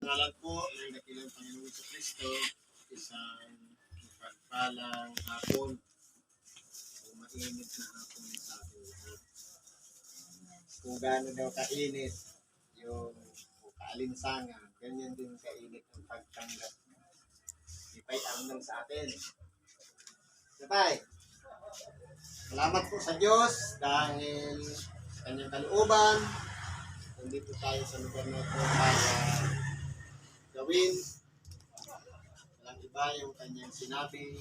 ngalan po ng dakilang Panginoong Kristo, isang mapagpalang hapon o mainit na hapon sa ating lahat. Kung gaano daw kainit yung kaalinsangan, ganyan din kainit ang pagtanggap ni Pai Arnel sa atin. Sabay, salamat po sa Diyos dahil sa kanyang kalooban, nandito tayo sa lugar na ito para gawin walang iba yung kanyang sinabi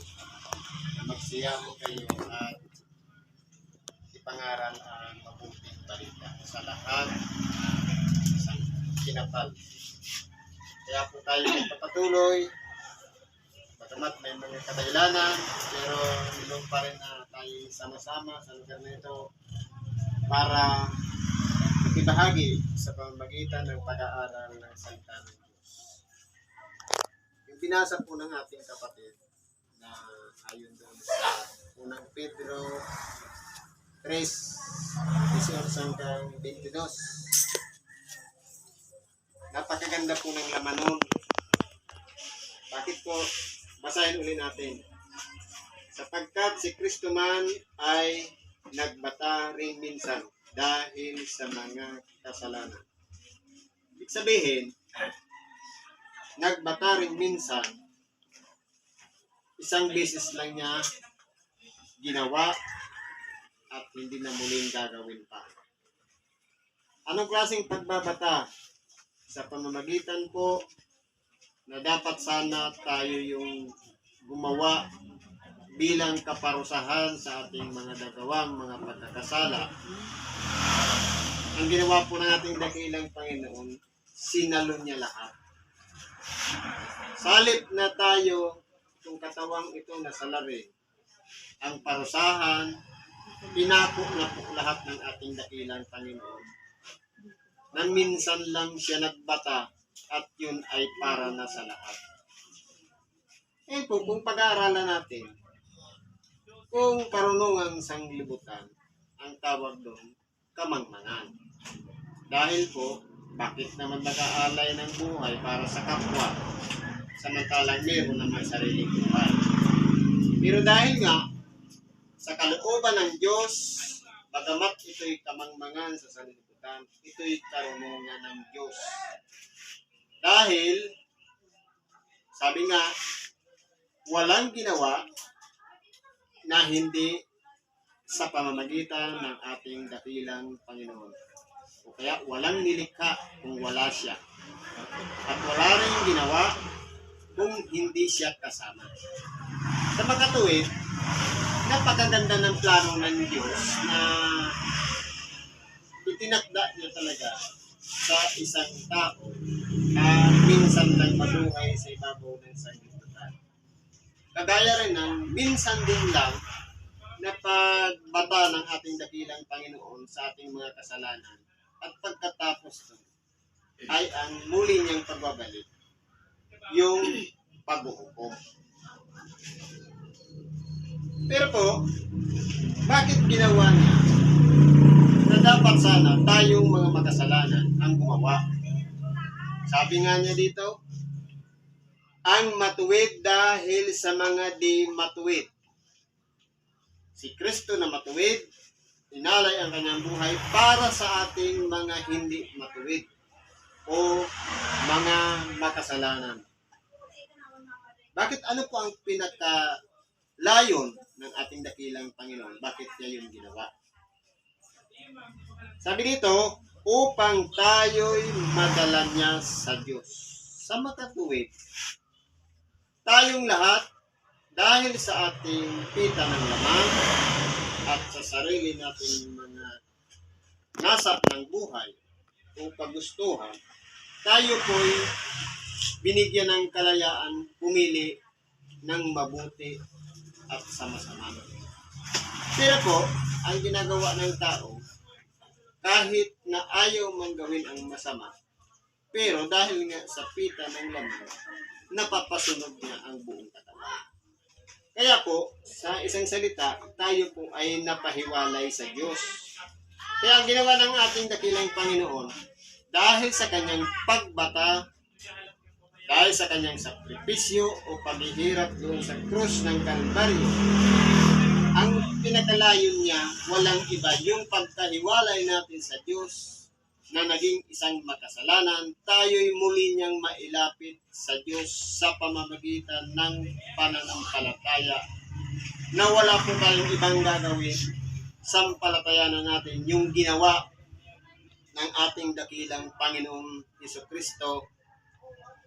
na magsiyamo kayo at ipangaral ang mabuting balita sa lahat ng kinapal. Kaya po tayo magpapatuloy, bagamat may mga kadailanan, pero nilong pa rin na tayo sama-sama sa lugar na ito para ibahagi sa pamamagitan ng pag-aaral ng salita ng Diyos. Yung binasa po ng ating kapatid na ayon doon sa unang Pedro 3:18-22. Napakaganda po ng laman nun. Bakit po? Basahin ulit natin. Sapagkat si Kristo man ay nagbata rin minsan dahil sa mga kasalanan. Ibig sabihin, nagbata rin minsan, isang beses lang niya ginawa at hindi na muling gagawin pa. Anong klaseng pagbabata? Sa pamamagitan po na dapat sana tayo yung gumawa bilang kaparusahan sa ating mga nagawang mga pagkakasala. Ang ginawa po ng ating dakilang Panginoon, sinalo niya lahat. Salip na tayo, itong katawang ito na salarin, ang parusahan, pinako na po lahat ng ating dakilang Panginoon. Nang minsan lang siya nagbata at yun ay para na sa lahat. Eh po, kung pag-aaralan natin, kung karunungang sanglibutan, ang tawag doon, kamangmangan. Dahil po, bakit naman nag-aalay ng buhay para sa kapwa, samantalang meron naman sariling buhay. Pero dahil nga, sa kalooban ng Diyos, bagamat ito'y kamangmangan sa sanlibutan, ito'y karunungan ng Diyos. Dahil, sabi nga, walang ginawa na hindi sa pamamagitan ng ating dakilang Panginoon. O kaya walang nilikha kung wala siya. At wala rin ginawa kung hindi siya kasama. Sa makatuwid, napakaganda ng plano ng Diyos na itinakda niya talaga sa isang tao na minsan lang mabuhay sa ibabaw ng sanlibutan. Kagaya rin ng minsan din lang na pagbata ng ating dakilang Panginoon sa ating mga kasalanan at pagkatapos nun ay ang muli niyang pagbabalik, yung pag-uukom. Pero po, bakit ginawa niya na dapat sana tayong mga makasalanan ang gumawa? Sabi nga niya dito, ang matuwid dahil sa mga di matuwid. Si Kristo na matuwid, inalay ang kanyang buhay para sa ating mga hindi matuwid o mga makasalanan. Bakit ano po ang pinakalayon ng ating dakilang Panginoon? Bakit niya yung ginawa? Sabi dito, upang tayo'y madala niya sa Diyos. Sa makatuwid, tayong lahat, dahil sa ating pita ng laman at sa sarili nating mga nasap ng buhay o kagustuhan, tayo po'y binigyan ng kalayaan pumili ng mabuti at sama-sama. Pero po, ang ginagawa ng tao, kahit na ayaw man gawin ang masama, pero dahil nga sa pita ng laman, napapasunog niya ang buong katawan. Kaya po, sa isang salita, tayo po ay napahiwalay sa Diyos. Kaya ang ginawa ng ating dakilang Panginoon, dahil sa kanyang pagbata, dahil sa kanyang sakripisyo o paghihirap doon sa krus ng Kalbaryo. Ang pinakalayon niya, walang iba, yung pagkahiwalay natin sa Diyos na naging isang makasalanan, tayo'y muli niyang mailapit sa Diyos sa pamamagitan ng pananampalataya na wala po tayong ibang gagawin. Sampalatayanan natin yung ginawa ng ating dakilang Panginoong Jesucristo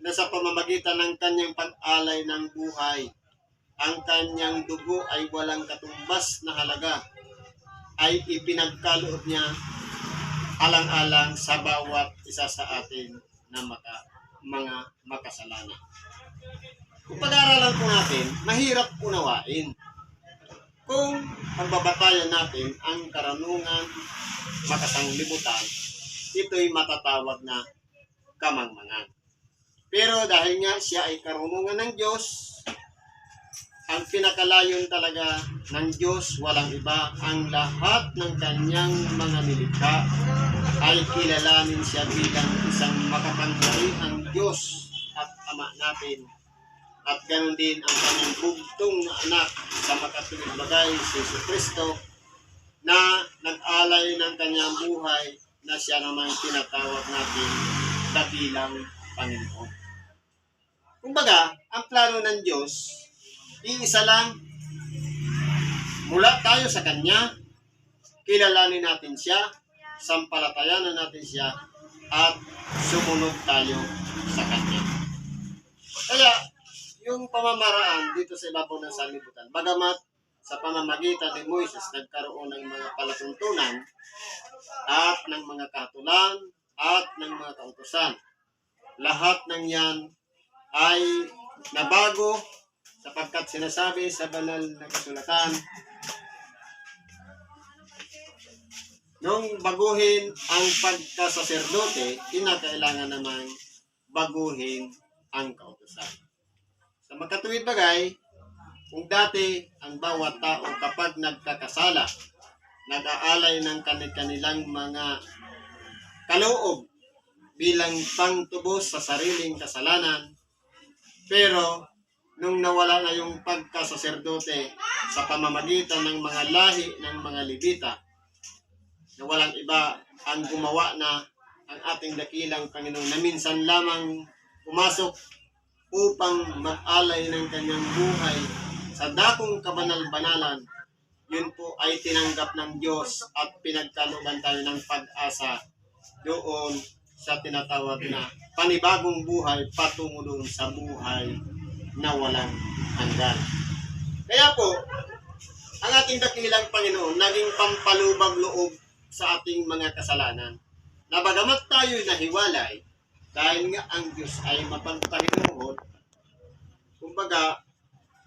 na sa pamamagitan ng kanyang pag-alay ng buhay, ang kanyang dugo ay walang katumbas na halaga, ay ipinagkaloob niya alang-alang sa bawat isa sa atin na mga makasalanan. Kung pag-aaralan po natin, mahirap unawain kung pagbabatayan natin ang karunungan makasanglibutan, ito'y matatawag na kamangmangan. Pero dahil nga siya ay karunungan ng Diyos, ang pinakalayon talaga ng Diyos, walang iba, ang lahat ng kanyang mga nilikha ay kilalanin siya bilang isang makapangyarihang Diyos at Ama natin. At ganoon din ang kanyang bugtong na anak sa makatuwid bagay, si Jesucristo, na nag-alay ng kanyang buhay na siya naman tinatawag natin dakilang Panginoon. Kumbaga, ang plano ng Diyos, iisa lang, mula tayo sa Kanya, kilalanin natin siya, sampalatayanan natin siya, at sumunod tayo sa Kanya. Kaya, yung pamamaraan dito sa ibabaw ng sanlibutan, bagamat sa pamamagitan ni Moises nagkaroon ng mga palatuntunan at ng mga kahatulan at ng mga kautusan, lahat ng yan ay nabago sapagkat sinasabi sa banal na kasulatan, nung baguhin ang pagkasaserdote, kinakailangan namang baguhin ang kautusan. Sa makatuwid bagay, kung dati ang bawat tao kapag nagkakasala, nag-aalay ng kanilang mga kaloob bilang pangtubos sa sariling kasalanan, pero nung nawala na yung pagkasaserdote sa pamamagitan ng mga lahi ng mga Levita, na walang iba ang gumawa na ang ating dakilang Panginoon na minsan lamang pumasok upang mag-alay ng kanyang buhay sa dakong kabanal-banalan, yun po ay tinanggap ng Diyos at pinagkalooban tayo ng pag-asa doon sa tinatawag na panibagong buhay patungo doon sa buhay na walang hanggan. Kaya po, ang ating dakilang Panginoon naging pampalubag loob sa ating mga kasalanan. Na bagamat tayo'y nahiwalay, dahil nga ang Diyos ay mapagpahintulot, kumbaga,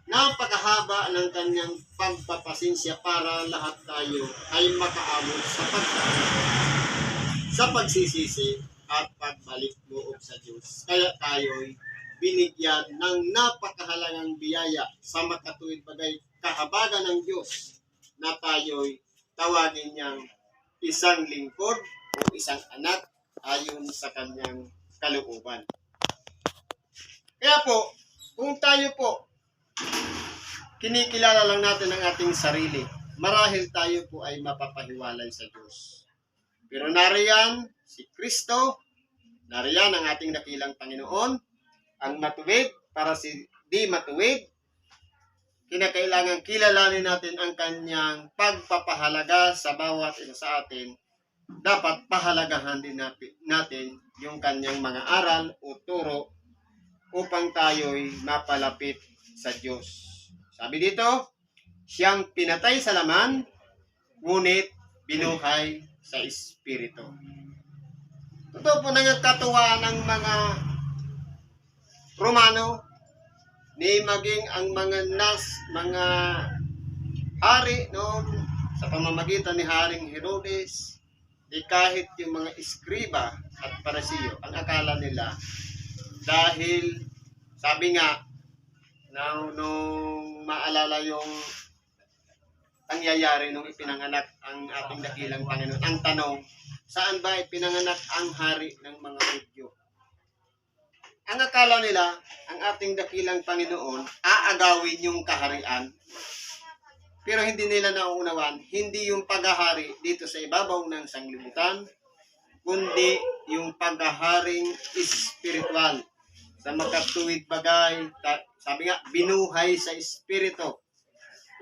napakahaba ng kanyang pagpapasensya para lahat tayo ay makaabot sa pagsisisi at pagbalik loob sa Diyos. Kaya tayo'y binigyan ng napakahalagang biyaya sa makatuwid bagay kahabagan ng Diyos na tayo'y tawagin niyang isang lingkod o isang anak ayon sa kanyang kalooban. Kaya po, kung tayo po kinikilala lang natin ang ating sarili, marahil tayo po ay mapapahiwalay sa Diyos. Pero nariyan si Kristo, nariyan ang ating dakilang Panginoon, ang matuwid para si di matuwid. Kinakailangan kilalanin natin ang kanyang pagpapahalaga sa bawat isa sa atin. Dapat pahalagahan din natin yung kanyang mga aral o turo upang tayo'y mapalapit sa Diyos. Sabi dito, siyang pinatay sa laman, ngunit binuhay sa Espiritu. Totoo po nagkatuwa ng mga Romano, ni maging ang mga hari noon sa pamamagitan ni Haring Herodes, di kahit yung mga iskriba at parasiyo, ang akala nila, dahil sabi nga, nung maalala yung pangyayari nung ipinanganak ang ating dakilang Panginoon, ang tanong, saan ba ipinanganak ang hari ng mga Hudyo? Ang akala nila, ang ating dakilang Panginoon, aagawin yung kaharian. Pero hindi nila nauunawan, hindi yung paghahari dito sa ibabaw ng sanglibutan, kundi yung paghaharing espiritual. Sa makatuwid bagay, sabi nga, binuhay sa espiritu.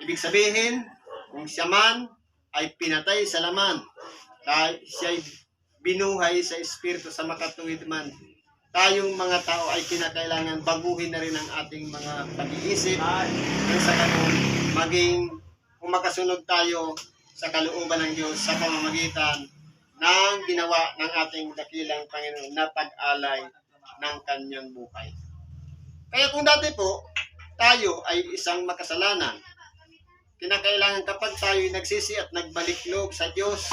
Ibig sabihin, kung siya man ay pinatay sa laman, dahil siya ay binuhay sa espiritu sa makatuwid man, tayong mga tao ay kinakailangan baguhin na rin ang ating mga pag-iisip at sa ganun maging makasunod tayo sa kalooban ng Diyos sa pamamagitan ng ginawa ng ating dakilang Panginoon na pag-alay ng kanyang buhay. Kaya kung dati po, tayo ay isang makasalanan, kinakailangan kapag tayo nagsisi at nagbalik loob sa Diyos,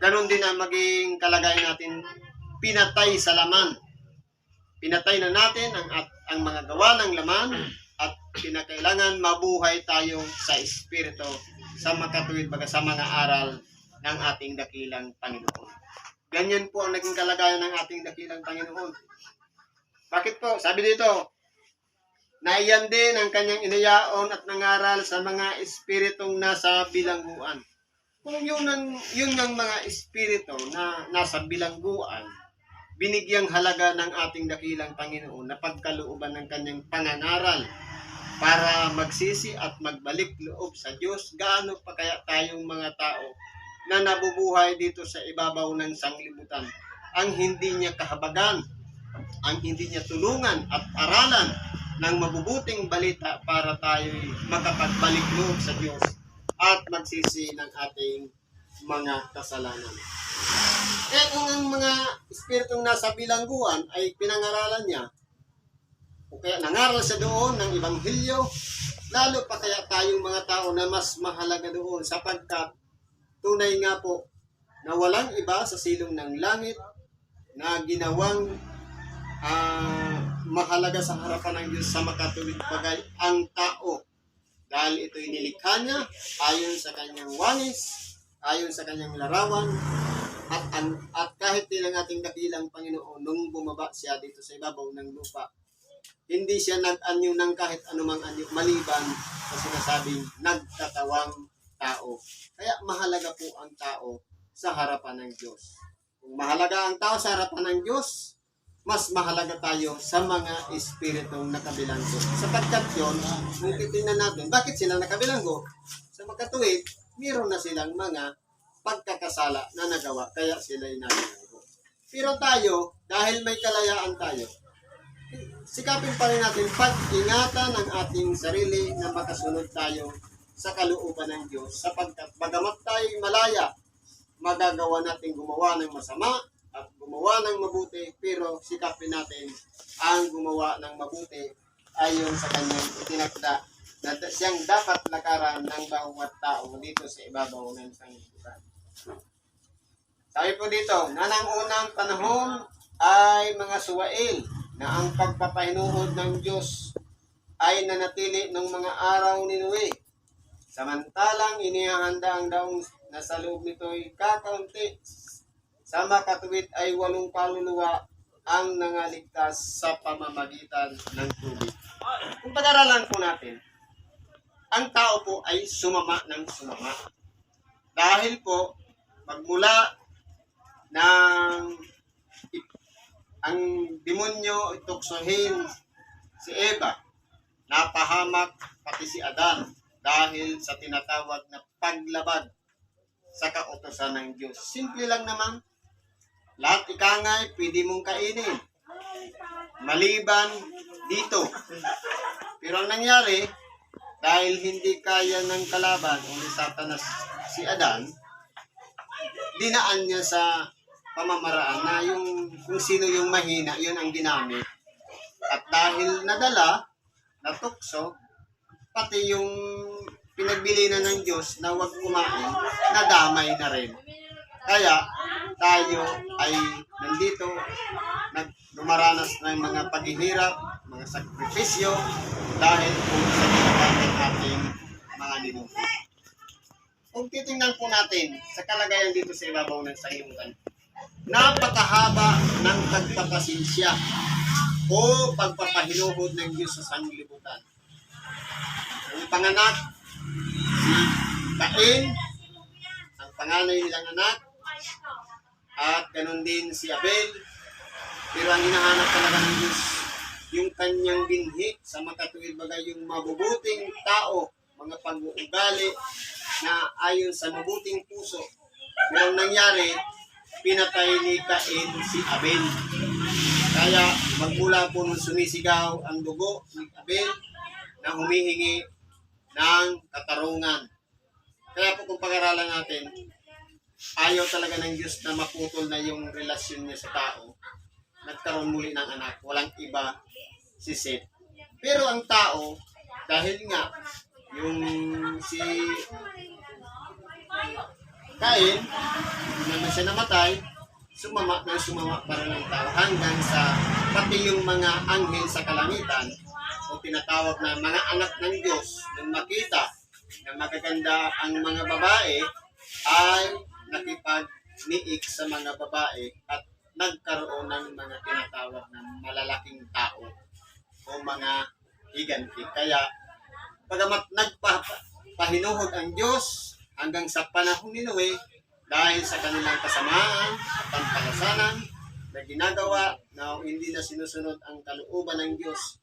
ganon din ang maging kalagayan natin, pinatay sa laman. Pinatay na natin ang mga gawa ng laman at kinakailangan mabuhay tayo sa Espiritu sa makatuwid baga sa mga aral ng ating dakilang Panginoon. Ganyan po ang naging kalagayan ng ating dakilang Panginoon. Bakit po? Sabi dito, naiyan din ang kanyang inayaon at nangaral sa mga espiritong nasa bilangguan. Kung yun ang mga espiritu na nasa bilangguan, binigyang halaga ng ating dakilang Panginoon na pagkalooban ng kanyang pangangaral para magsisi at magbalik loob sa Diyos. Gaano pa kaya tayong mga tao na nabubuhay dito sa ibabaw ng sanglibutan ang hindi niya kahabagan, ang hindi niya tulungan at aralan ng mabubuting balita para tayo'y makapagbalik loob sa Diyos at magsisi ng ating mga kasalanan. Eh kung ang mga espiritong nasa bilangguan ay pinangaralan niya, o kaya nangaral siya doon ng Ebanghelyo, lalo pa kaya tayong mga tao na mas mahalaga doon sapagkat tunay nga po na walang iba sa silong ng langit na ginawang mahalaga sa harapan ng Diyos sa makatuwid bagay ang tao. Dahil ito'y nilikha niya ayon sa kanyang wanis, ayon sa kanyang larawan, at kahit din ang ating dakilang Panginoon nung bumaba siya dito sa ibabaw ng lupa, hindi siya nag-anyo ng kahit anumang anyo maliban sa sinasabing nagtatawang tao. Kaya mahalaga po ang tao sa harapan ng Diyos. Kung mahalaga ang tao sa harapan ng Diyos, mas mahalaga tayo sa mga espiritong nakabilanggo. Sapagkat yun, kung titingnan natin, bakit sila nakabilanggo? Sa makatuwid, mayroon na silang mga pagkakasala na nagawa, kaya sila'y nabilanggo. Pero tayo, dahil may kalayaan tayo, sikapin pa rin natin pag-ingatan ang ating sarili na makasunod tayo sa kalooban ng Diyos. Sapagkat bagamat tayo'y malaya, magagawa natin gumawa ng masama at gumawa ng mabuti, pero sikapin natin ang gumawa ng mabuti ayon sa kanyang itinakda na siyang dapat lakaran ng bawat tao dito sa ibabaw ng sanglibutan. Sabi po dito, na ng unang panahon ay mga suwail na ang pagpapahinuhod ng Diyos ay nanatili ng mga araw ni Noe. Samantalang inihahanda ang daong na sa loob nito'y kakaunti. Sa makatuwid ay 8 kaluluwa ang nangaligtas sa pamamagitan ng tubig. Kung pag-aralan po natin, ang tao po ay sumama ng sumama. Dahil po, magmula ng ang demonyo ituksohin si Eva, napahamak pati si Adan dahil sa tinatawag na paglabag sa kautosan ng Diyos. Simple lang naman, lahat ikangay pwede mong kainin maliban dito. Pero ang nangyari, dahil hindi kaya ng kalaban o ni Satanas si Adan, dinaan niya sa pamamaraan na yung kung sino yung mahina, yun ang ginamit. At dahil nadala, natukso, pati yung pinagbili na ng Diyos na huwag kumain, nadamay na rin. Kaya tayo ay nandito, dumaranas ng mga paghihirap, mga sakripisyo, dahil po sa ginawa ng ating mga ninuno. Kung titingnan po natin sa kalagayan dito sa ibabaw ng sanglibutan, napakahaba ng pagpapasensya o pagpapahinuhod ng Diyos sa sanglibutan. Ang panganak, si Cain, ang panganay nilang anak, at ganun din si Abel. Pero ang hinahanap talaga ng Diyos, yung kanyang binhi sa makatuwid bagay, yung mabubuting tao, mga pag-uugali na ayon sa mabuting puso. Pero ang nangyari, pinatay ni Cain si Abel. Kaya magmula po nung sumisigaw ang dugo ni Abel na humihingi ng katarungan. Kaya po kung pag-aralan natin, ayaw talaga ng Diyos na maputol na yung relasyon niya sa tao. Nagkaroon muli ng anak, walang iba si Seth. Pero ang tao, dahil nga yung si Cain, hindi naman siya namatay, sumama pa rin ang tao hanggang sa pati yung mga anghel sa kalangitan o tinatawag na mga anak ng Diyos nung makita na magaganda ang mga babae ay nakipag-niik sa mga babae at nagkaroon ng mga tinatawag na malalaking tao o mga higanti. Kaya pagamat nagpahinuhod ang Diyos hanggang sa panahon ni Noe dahil sa kanilang kasamaan at pangkalasanan na ginagawa na hindi na sinusunod ang kalooban ng Diyos,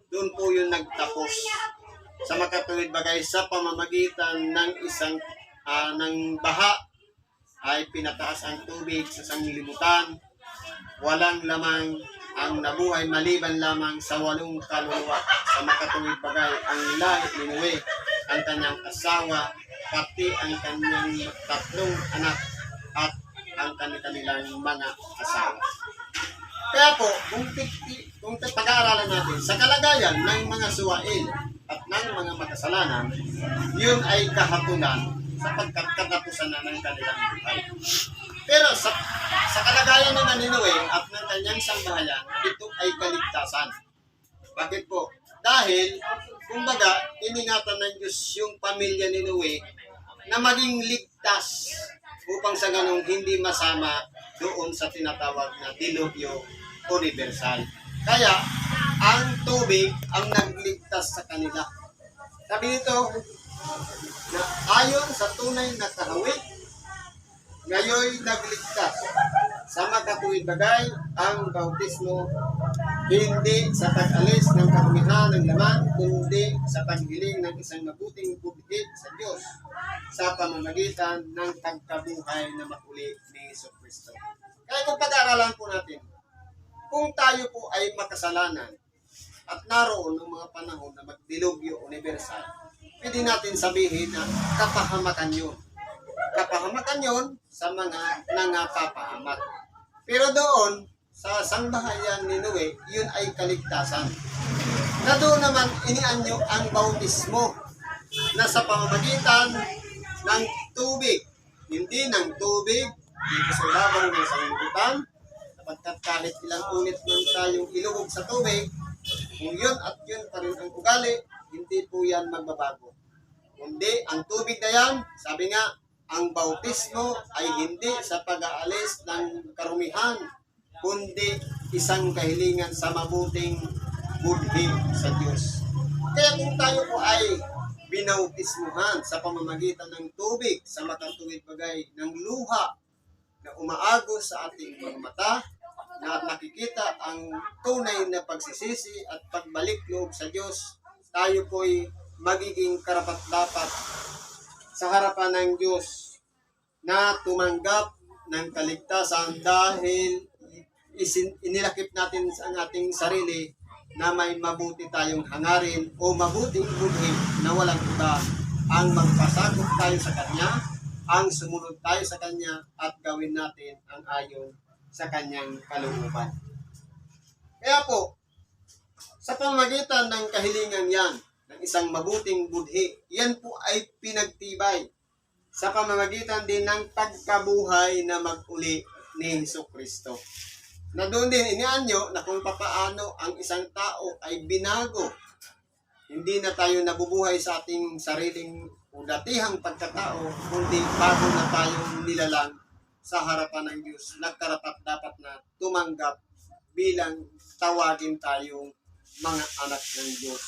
doon po yung nagtapos. Sa makatuwid bagay sa pamamagitan ng isang ng baha ay pinataas ang tubig sa sanglibutan. Walang lamang ang nabuhay maliban lamang sa 8 kaluluwa. Sa makatuwid bagay ang lahi ni Noe, ang kanyang asawa, pati ang kanyang 3 anak at ang kanilang mga asawa. Kaya po, kung pag-aaralan natin sa kalagayan ng mga suwail at ng mga makasalanan, yun ay kahatulan sapagkat katapusan na ng kanilang buhay. Pero sa kalagayan ng Noe at ng kanyang sambahayan, ito ay kaligtasan. Bakit po? Dahil, kumbaga, iningatan ng Diyos yung pamilya ni Noe na maging ligtas upang sa ganong hindi masama doon sa tinatawag na dilubyo universal. Kaya, ang tubig ang nagligtas sa kanila. Sabi nito, na ayon sa tunay na kahawig, ngayoy nagligtas. Sa makatuwid bagay, ang bautismo hindi sa pag-alis ng karumihan ng laman, kundi sa paghiling ng isang mabuting bubhig sa Diyos sa pamamagitan ng pagkabuhay na makuli ni Jesucristo. Kaya kung pag-aaralan po natin, kung tayo po ay makasalanan at naroon ng mga panahon na magdilubyo universal, pwede natin sabihin na kapahamakan yun. Kapahamakan yun sa mga nangapapahamak. Pero doon, sa sangbahayan ni Noe, yun ay kaligtasan. Na doon naman inianyo ang bautismo na sa pamamagitan ng tubig. Hindi ng tubig dito sa ibabaw ng sanglibutan, sapagkat kahit ilang ulit man tayong ilubog sa tubig, kung yun at yun pa rin ang ugali, hindi po yan magbabago. Kundi ang tubig na yan, sabi nga, ang bautismo ay hindi sa pag-aalis ng karumihan, kundi isang kahilingan sa mabuting budhi sa Diyos. Kaya kung tayo po ay binautismuhan sa pamamagitan ng tubig sa makatuwid bagay ng luha na umaagos sa ating mga mata, na nakikita ang tunay na pagsisisi at pagbalik loob sa Diyos, tayo po'y magiging karapat-dapat sa harapan ng Diyos na tumanggap ng kaligtasan dahil inilakip natin ang ating sarili na may mabuti tayong hangarin o mabuting budhi na walang iba ang magpasakop tayo sa Kanya, ang sumunod tayo sa Kanya at gawin natin ang ayon sa Kanyang kalooban. Kaya po, sa pamamagitan ng kahilingan yan, ng isang mabuting budhi, yan po ay pinagtibay sa pamamagitan din ng pagkabuhay na mag-uli ni Jesucristo. Na doon din inianyo na kung papaano ang isang tao ay binago. Hindi na tayo nabubuhay sa ating sariling o datihang pagkatao, kundi bago na tayong nilalang sa harapan ng Diyos. Nagkarapat dapat na tumanggap bilang tawagin tayong mga anak ng Diyos.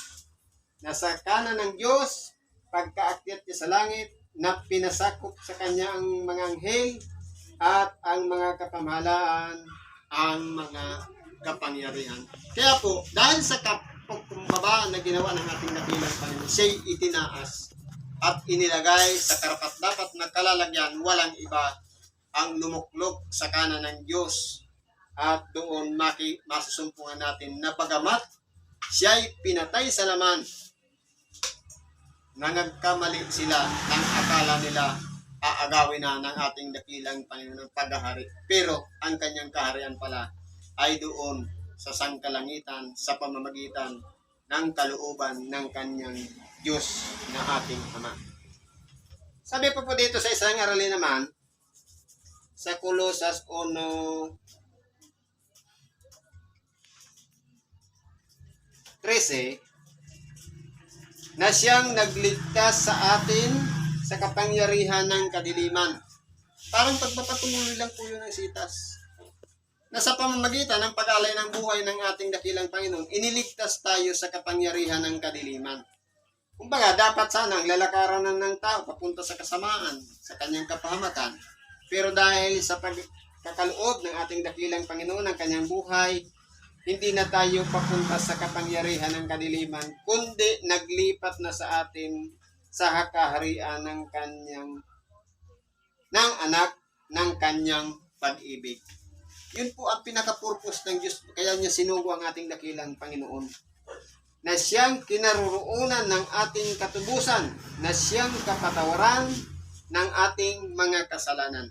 Nasa kanan ng Diyos, pagkaakyat niya sa langit, na pinasakop sa kanya ang mga anghel at ang mga kapamahalaan, ang mga kapangyarihan. Kaya po, dahil sa kumbaba na ginawa ng ating dakilang Panginoon, siya'y itinaas at inilagay sa karapat-dapat na kalalagyan, walang iba ang lumuklok sa kanan ng Diyos. At doon masusumpungan natin na bagamat siya'y pinatay sa laman, nangagkamali sila ng akala nila aagawin na ng ating dakilang Panginoon ng paghahari. Pero ang kanyang kaharian pala ay doon sa sangkalangitan sa pamamagitan ng kalooban ng kanyang Diyos na ating Ama. Sabi po dito sa isang aralin naman, sa Kolosas 1:13, na siyang nagligtas sa atin sa kapangyarihan ng kadiliman. Parang pagpapatuloy lang po yun ng sitas. Na sa pamamagitan ng pag-alay ng buhay ng ating dakilang Panginoon, iniligtas tayo sa kapangyarihan ng kadiliman. Kumbaga, dapat sanang lalakaran ng tao papunta sa kasamaan, sa kanyang kapahamakan. Pero dahil sa pagkakaloob ng ating dakilang Panginoon ng kanyang buhay, hindi na tayo papunta sa kapangyarihan ng kadiliman, kundi naglipat na sa atin sa kaharian ng anak ng kanyang pag-ibig. Yun po ang pinaka-purpose ng Diyos, kaya niya sinugo ang ating dakilang Panginoon. Na siyang kinaroroonan ng ating katubusan, na siyang kapatawaran ng ating mga kasalanan.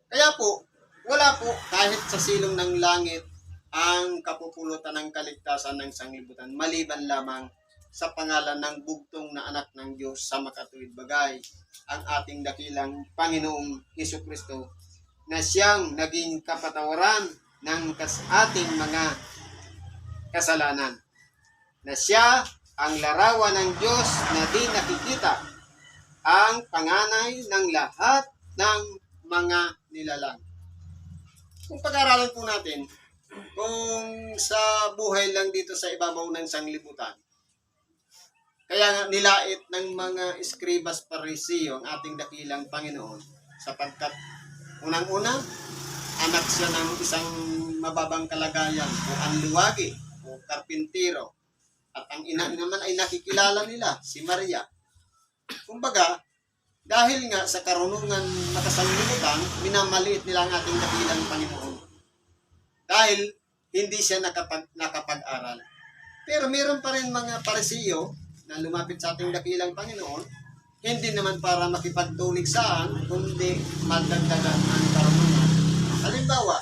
Kaya po, wala po kahit sa silong ng langit ang kapupulutan ng kaligtasan ng sanglibutan, maliban lamang sa pangalan ng bugtong na anak ng Diyos sa makatuwid bagay, ang ating dakilang Panginoong Hesukristo, na siyang naging kapatawaran ng ating mga kasalanan. Na siya ang larawan ng Diyos na di nakikita, ang panganay ng lahat ng mga nilalang. Kung pag-aralan po natin, kung sa buhay lang dito sa ibabaw ng sanglibutan, kaya nga nilait ng mga eskribas parisiyo ang ating dakilang Panginoon, sapagkat unang-una, anak siya ng isang mababang kalagayan o anluwagi o karpintero, at ang ina naman ay nakikilala nila, si Maria. Kumbaga, dahil nga sa karunungan makasanglibutan, minamaliit nila ang ating dakilang Panginoon. Dahil hindi siya nakapag-aral. Pero meron pa rin mga parisiyo na lumapit sa ating dakilang Panginoon, hindi naman para makipagtulig saan, kundi madagdagan ang karunungan. Halimbawa,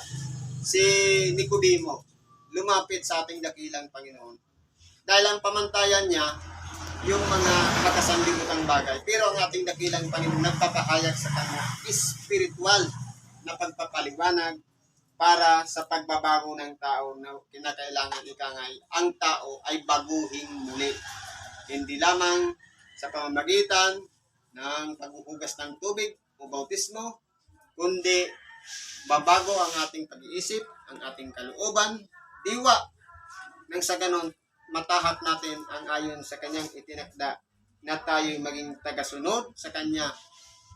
si Nicodemo lumapit sa ating dakilang Panginoon. Dahil ang pamantayan niya, yung mga makasanglibutang bagay. Pero ang ating dakilang Panginoon nagpapahayag sa kanya spiritual na pagpapaliwanag para sa pagbabago ng tao na kinakailangan ikangay. Ang tao ay baguhin muli. Hindi lamang sa pamamagitan ng paghuhugas ng tubig o bautismo, kundi babago ang ating pag-iisip, ang ating kalooban, diwa, nang sa ganon matahak natin ang ayon sa kanyang itinakda na tayo'y maging tagasunod sa kanya,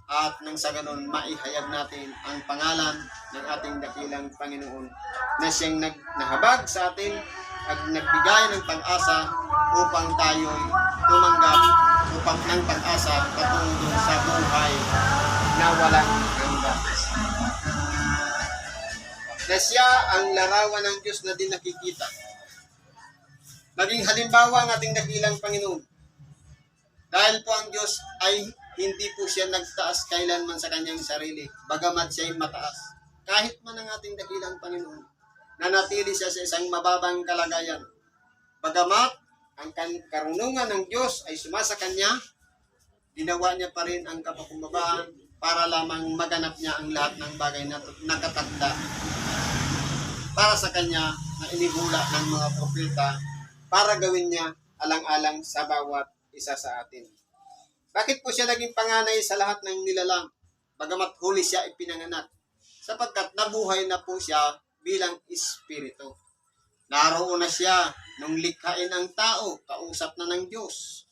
at nang sa ganon maihayag natin ang pangalan ng ating dakilang Panginoon na siyang nahabag sa atin at nagbigay ng pag-asa upang tayo'y tumanggap upang ng pag-asa patungo sa buhay na walang hanggan. Na siya ang larawan ng Diyos na di nakikita. Maging halimbawa ang ating dakilang Panginoon. Dahil po ang Diyos ay hindi po siya nagtaas kailanman sa kanyang sarili, bagamat siya ay mataas. Kahit man ang ating dakilang Panginoon, nanatili siya sa isang mababang kalagayan. Bagamat ang karunungan ng Diyos ay sumasa kanya, ginawa niya pa rin ang kapakumbabaan para lamang maganap niya ang lahat ng bagay na nakatagda para sa kanya na inihula ng mga propeta para gawin niya alang-alang sa bawat isa sa atin. Bakit po siya naging panganay sa lahat ng nilalang? Bagamat huli siya ipinanganak, sapagkat nabuhay na po siya bilang espiritu. Naroon na siya nung likhain ang tao, kausap na ng Diyos.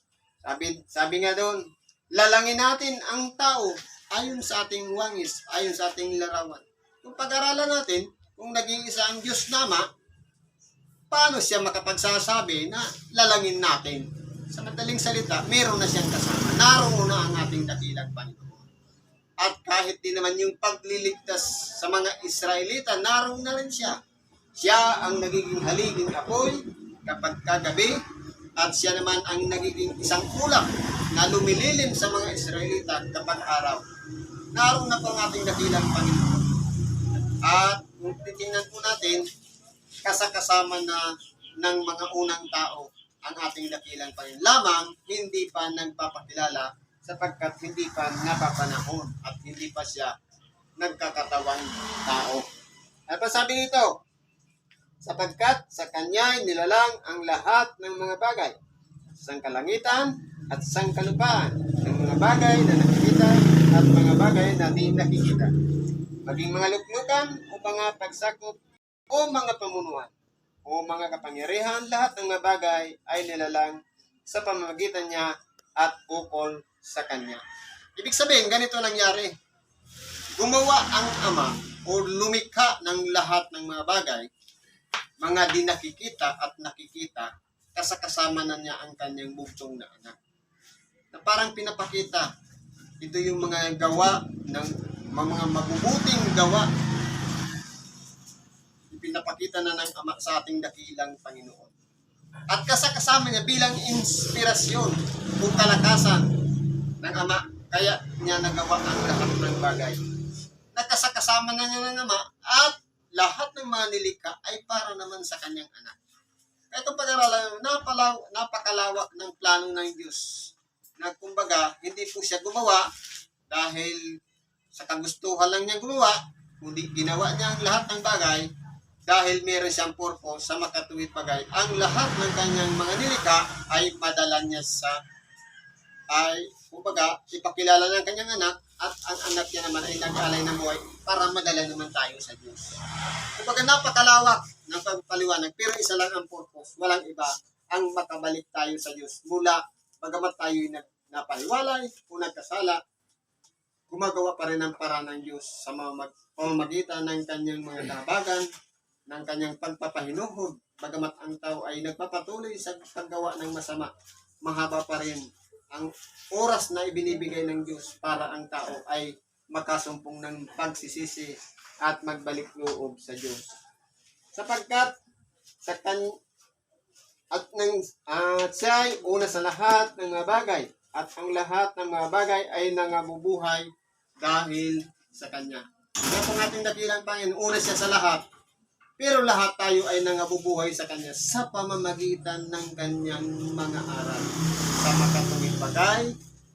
Sabi nga doon, lalangin natin ang tao ayon sa ating wangis, ayon sa ating larawan. Kung pag-aralan natin, kung naging isa ang Diyos nama, paano siya makapagsasabi na lalangin natin? Sa madaling salita, meron na siyang kasama. Naroon na ang ating dakilang Panginoon. At kahit din naman yung pagliligtas sa mga Israelita, naroon na rin siya. Siya ang nagiging haliging apoy kapag kagabi at siya naman ang nagiging isang ulap na lumililim sa mga Israelita kapag araw. Naroon na po ang ating dakilang Panginoon. At kung titingnan po natin, kasakasama na ng mga unang tao ang ating dakilang Panginoon. Lamang hindi pa nagpapakilala sapagkat hindi pa napapanahon at hindi pa siya nagkakatawang tao. Ano pa sabi nito? Sapagkat sa kanya nilalang ang lahat ng mga bagay, sangkalangitan at sangkalupaan, ng mga bagay na nakikita at mga bagay na di nakikita, maging mga luklukan o mga pagsakop o mga pamunuan o mga kapangyarihan, lahat ng mga bagay ay nilalang sa pamamagitan niya at ukol sa kanya. Ibig sabihin, ganito nangyari. Gumawa ang Ama o lumikha ng lahat ng mga bagay, mga di nakikita at nakikita, kasakasama na niya ang kanyang bugtong na anak. Na parang pinapakita, ito yung mga gawa ng mga mabubuting gawa. Pinapakita na ng Ama sa ating dakilang Panginoon. At kasakasama niya bilang inspirasyon o kalakasan ng Ama, kaya niya nagawa ang lahat ng bagay. Nakasakasama na niya ng Ama at lahat ng mga nilikha ay para naman sa kanyang anak. Kaya itong pag-aralan, napakalawak ng plano ng Diyos. Na kumbaga, hindi po siya gumawa dahil sa kagustuhan lang niya gumawa, kundi ginawa niya ang lahat ng bagay dahil meron siyang purpose sa makatuwid bagay. Ang lahat ng kanyang mga nilikha ay madala niya kumbaga, ipakilala ng kanyang anak at ang anak niya naman ay nag-alay ng buhay para madala naman tayo sa Diyos. Kumbaga, napakalawak ng pagpaliwanag, pero isa lang ang purpose, walang iba, ang makabalik tayo sa Diyos. Mula, bagamat tayo'y napaliwalay o nagkasala, gumagawa pa rin ang paraan ng Diyos sa pamamagitan ng kanyang mga labagan, ng kanyang pagpapahinuhod, bagamat ang tao ay nagpapatuloy sa paggawa ng masama, mahaba pa rin ang oras na ibinibigay ng Diyos para ang tao ay makasumpong ng pagsisisi at magbalik loob sa Diyos. Sapagkat siya ay una sa lahat ng mga bagay at ang lahat ng mga bagay ay nangabubuhay dahil sa Kanya. Kaya kung ating dakilang Panginoon, una siya sa lahat, pero lahat tayo ay nangabubuhay sa Kanya sa pamamagitan ng Kanyang mga aral. Sa makatuwid bagay,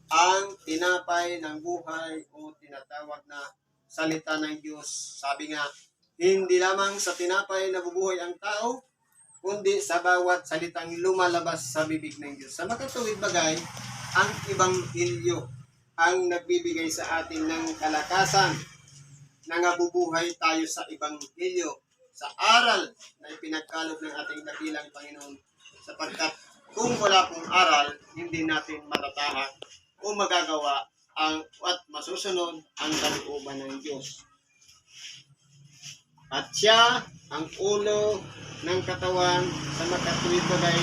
ang tinapay ng buhay o tinatawag na salita ng Diyos. Sabi nga, hindi lamang sa tinapay nabubuhay ang tao, kundi sa bawat salitang lumalabas sa bibig ng Diyos. Sa makatuwid bagay, ang Ebanghelyo ang nagbibigay sa atin ng kalakasan na nabubuhay tayo sa Ebanghelyo, sa aral na ipinagkaloob ng ating dakilang Panginoon, sapagkat kung wala pong aral, hindi natin matatahak o magagawa at masusunod ang kalooban ng Diyos. At siya ang ulo ng katawan sa makatuwid bagay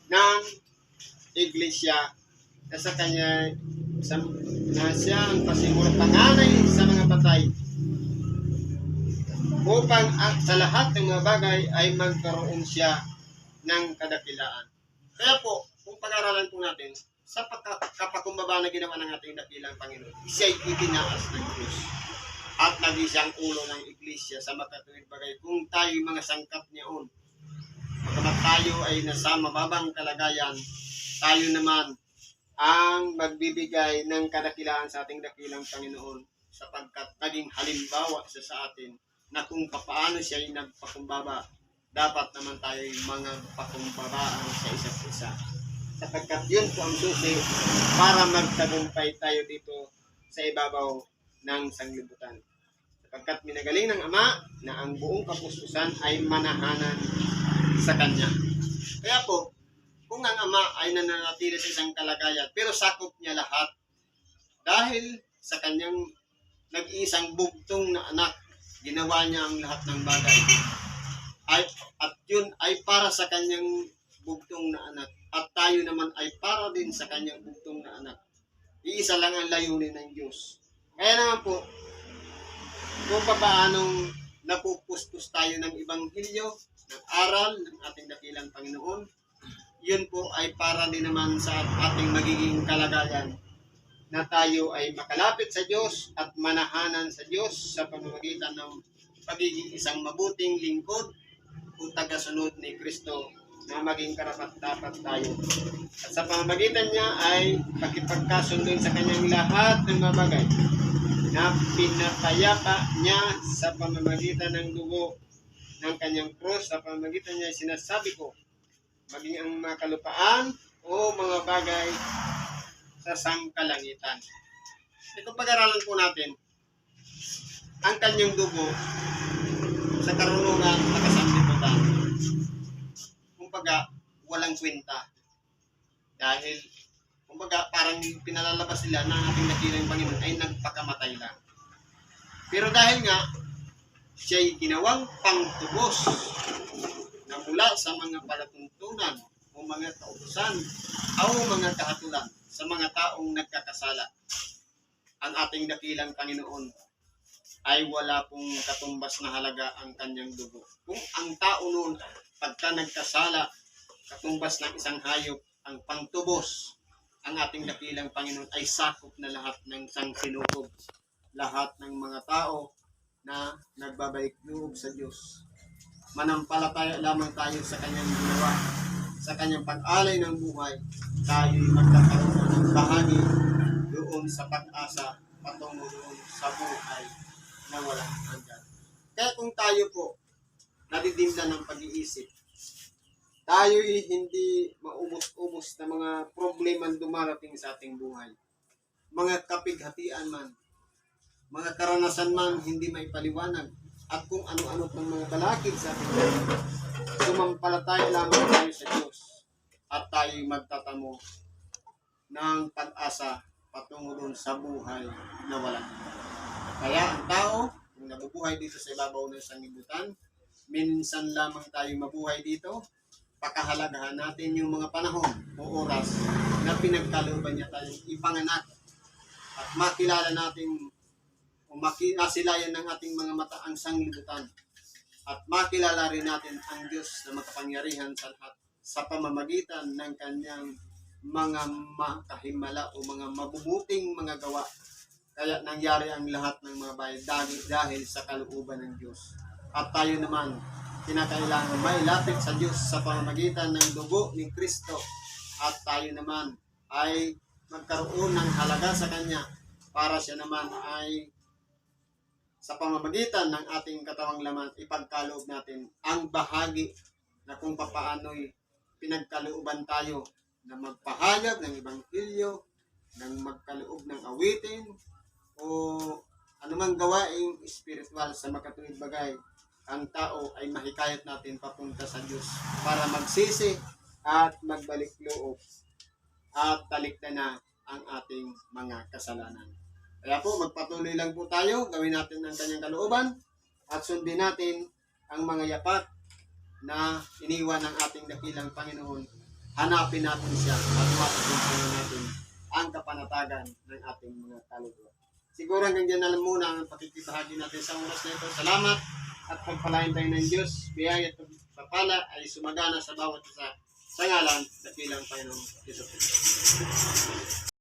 ng Iglesia na sa kanya na siya ang pasimula panganay sa mga patay upang sa lahat ng mga bagay ay magkaroon siya ng kadakilaan. Kaya po, kung pag-aralan po natin, sa kapakumbaba na ginawa ng ating dakilang Panginoon, siya'y itinaas ng Diyos at naging siyang ulo ng Iglesia sa makatuwid bagay. Kung tayo mga sangkap niyaon, pagkamat tayo ay nasa mababang kalagayan, tayo naman ang magbibigay ng kadakilaan sa ating dakilang Panginoon sapagkat naging halimbawa siya sa atin na kung paano siya ay nagpakumbaba, dapat naman tayo mga pakumbabaan sa isa't isa. Sapagkat yun po ang susi para magtagumpay tayo dito sa ibabaw ng sanglibutan. pagkat minagaling ng Ama na ang buong kapustusan ay manahanan sa Kanya. Kaya po, kung ang Ama ay nananatili sa isang kalagayan, pero sakop niya lahat, dahil sa Kanyang nag-iisang bugtong na anak, ginawa niya ang lahat ng bagay. At yun ay para sa Kanyang bugtong na anak. At tayo naman ay para din sa Kanyang bugtong na anak. Iisa lang ang layunin ng Diyos. Kaya naman po, kung paanong napupustos tayo ng Ebanghelyo, ng aral ng ating dakilang Panginoon, yun po ay para din naman sa ating magiging kalagayan na tayo ay makalapit sa Diyos at manahanan sa Diyos sa pamamagitan ng pagiging isang mabuting lingkod o tagasunod ni Kristo na maging karapat-dapat tayo. At sa pamamagitan niya ay pakipagkasundo sa Kanyang lahat ng mga bagay na pinapayapa niya sa pamamagitan ng dugo ng Kanyang cross. Sa pamamagitan niya sinasabi ko, maging ang mga kalupaan o mga bagay sa sangkalangitan. Ito pag-aralan po natin ang Kanyang dugo sa karunungan at kasanlibutan. Kumbaga, walang kwenta. Dahil, kumbaga, parang pinalalabas nila na ang ating dakilang Panginoon ay nagpakamatay lang. Pero dahil nga, siya'y ginawang pangtubos na mula sa mga palatuntunan o mga kautusan o mga kahatulan sa mga taong nagkakasala. Ang ating dakilang Panginoon ay wala pong katumbas na halaga ang Kanyang dugo. Kung ang tao noon, pagka nagkasala, katumbas ng isang hayop, ang pangtubos, ang ating dakilang Panginoon ay sakop na lahat ng sangsinukob. Lahat ng mga tao na nagbabalik loob sa Diyos. Manampalataya lamang tayo sa Kanyang ginawa, sa Kanyang pag-alay ng buhay, tayo'y magkakaroon ng bahagi doon sa pag-asa patungo doon sa buhay na walang hanggan. Kaya kung tayo po nadidimla ng pag-iisip, tayo'y hindi maubos-ubos na mga problema dumarating sa ating buhay. Mga kapighatian man, mga karanasan man hindi maipaliwanag, at kung ano-ano pang mga balakid sa ating buhay, sumampalataya lamang tayo sa Diyos at tayo'y magtatamo ng pag-asa patungo doon sa buhay na walang hanggan. Kaya ang tao, kung nabubuhay dito sa ibabaw ng sanlibutan, minsan lamang tayo mabuhay dito, pakahalagahan natin yung mga panahon o oras na pinagkalooban niya tayong ipanganak at makilala natin o makasilayan ng ating mga mata ang sanglibutan at makilala rin natin ang Diyos na makapangyarihan sa lahat sa pamamagitan ng Kanyang mga makahimala o mga mabubuting mga gawa. Kaya nangyari ang lahat ng mga bagay dahil sa kalooban ng Diyos. At tayo naman, kinakailangan mailapit sa Diyos sa pamamagitan ng dugo ni Kristo. At tayo naman ay magkaroon ng halaga sa Kanya para siya naman ay sa pamamagitan ng ating katawang laman ipagkaloob natin ang bahagi na kung papaano'y pinagkalooban tayo na magpahayag ng Ebanghelyo, ng magkaloob ng awitin, o anumang gawaing espiritual sa makatuwid bagay, ang tao ay mahikayat natin papunta sa Diyos para magsisi at magbalik loob at talikdan na ang ating mga kasalanan. Kaya po, magpatuloy lang po tayo, gawin natin ang Kanyang kalooban at sundin natin ang mga yapak na iniwan ng ating dakilang Panginoon. Hanapin natin siya at matutunan natin ang kapanatagan ng ating mga kaluluwa. Siguro hanggang dyan na lang muna ang pakikibahagi natin sa oras na ito. Salamat at pagpalain tayo ng Diyos. Biyaya at pagpapala ay sumagana sa bawat isa sa ngalan dakilang Panginoong Hesus Kristo.